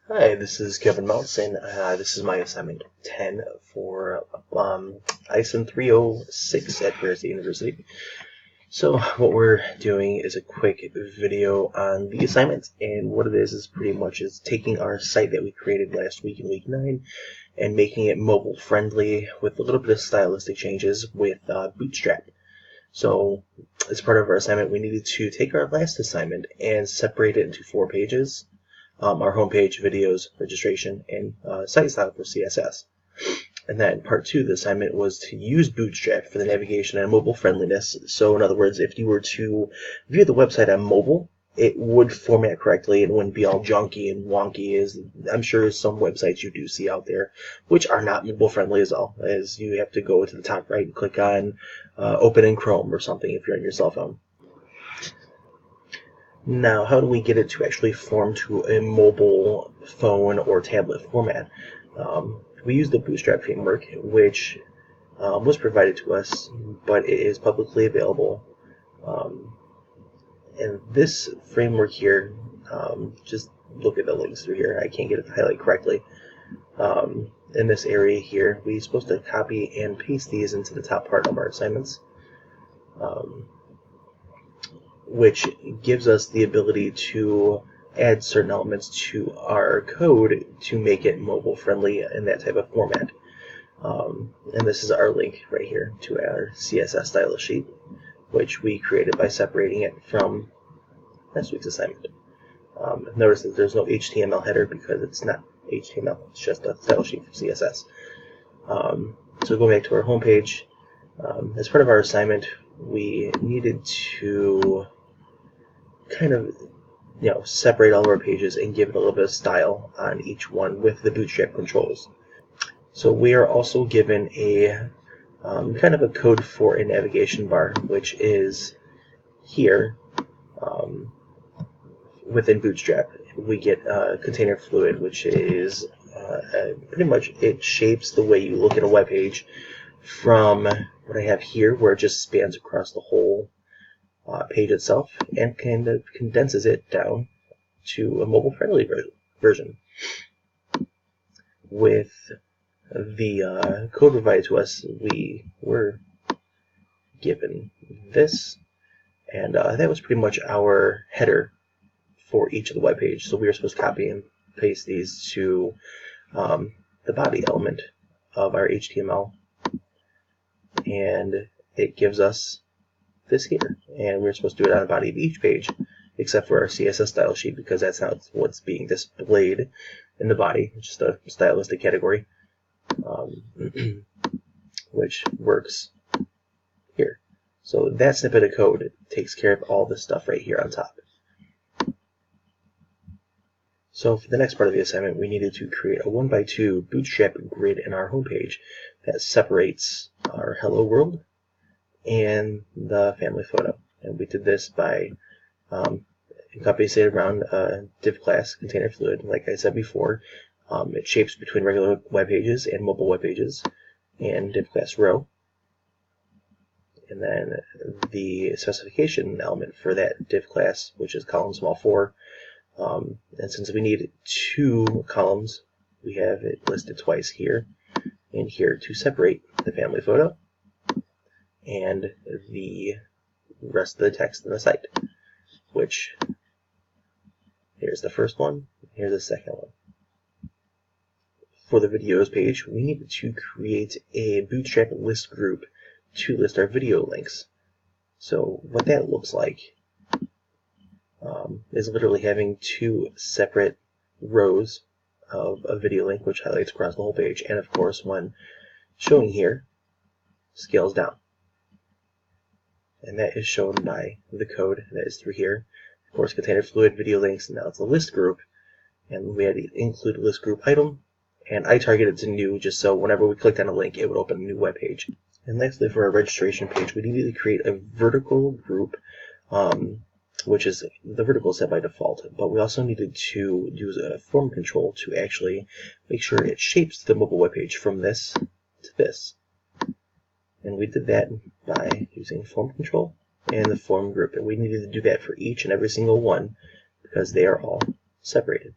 Hi, this is Kevin Mounts, and this is my assignment 10 for ISIN 306 at Jersey University. So what we're doing is a quick video on the assignment, and what it is pretty much is taking our site that we created last week in week 9 and making it mobile friendly with a little bit of stylistic changes with Bootstrap. So as part of our assignment, we needed to take our last assignment and separate it into 4 pages. Our homepage, videos, registration, and site style for CSS. And then part 2 of the assignment was to use Bootstrap for the navigation and mobile friendliness. So in other words, if you were to view the website on mobile, it would format correctly and wouldn't be all junky and wonky as I'm sure some websites you do see out there, which are not mobile friendly as all, as you have to go to the top right and click on open in Chrome or something if you're on your cell phone. Now, how do we get it to actually form to a mobile phone or tablet format? We use the Bootstrap framework, which was provided to us, but it is publicly available. And this framework here, just look at the links through here. I can't get it to highlight correctly. In this area here, we're supposed to copy and paste these into the top part of our assignments. Which gives us the ability to add certain elements to our code to make it mobile friendly in that type of format. And this is our link right here to our CSS style sheet, which we created by separating it from last week's assignment. Notice that there's no HTML header because it's not HTML, it's just a style sheet for CSS. So going back to our homepage, as part of our assignment, we needed to kind of separate all of our pages and give it a little bit of style on each one with the Bootstrap controls. So we are also given a kind of a code for a navigation bar, which is here within Bootstrap. We get container fluid, which is pretty much it shapes the way you look at a web page from what I have here, where it just spans across the whole page itself and kind of condenses it down to a mobile-friendly version. With the code provided to us, we were given this, and that was pretty much our header for each of the web page. So we were supposed to copy and paste these to the body element of our HTML, and it gives us this here, and we're supposed to do it on the body of each page except for our CSS style sheet because that's not what's being displayed in the body. It's just a stylistic category, which works here. So that snippet of code takes care of all this stuff right here on top. So for the next part of the assignment, we needed to create a 1x2 Bootstrap grid in our homepage that separates our hello world and the family photo. And we did this by copy pasted around div class container fluid. Like I said before, it shapes between regular web pages and mobile web pages, and div class row. And then the specification element for that div class, which is column small 4. And since we need 2 columns, we have it listed twice here and here to separate the family photo and the rest of the text in the site, which here's the first one, here's the second one. For the videos page, we needed to create a Bootstrap list group to list our video links. So what that looks like is literally having 2 separate rows of a video link, which highlights across the whole page, and of course when showing here, scales down. And that is shown by the code that is through here. Of course, container fluid, video links, and now it's a list group. And we had to include a list group item, and I targeted to new just so whenever we clicked on a link, it would open a new web page. And lastly, for our registration page, we needed to create a vertical group, which is the vertical set by default, but we also needed to use a form control to actually make sure it shapes the mobile web page from this to this. And we did that by using form control and the form group. And we needed to do that for each and every single one because they are all separated.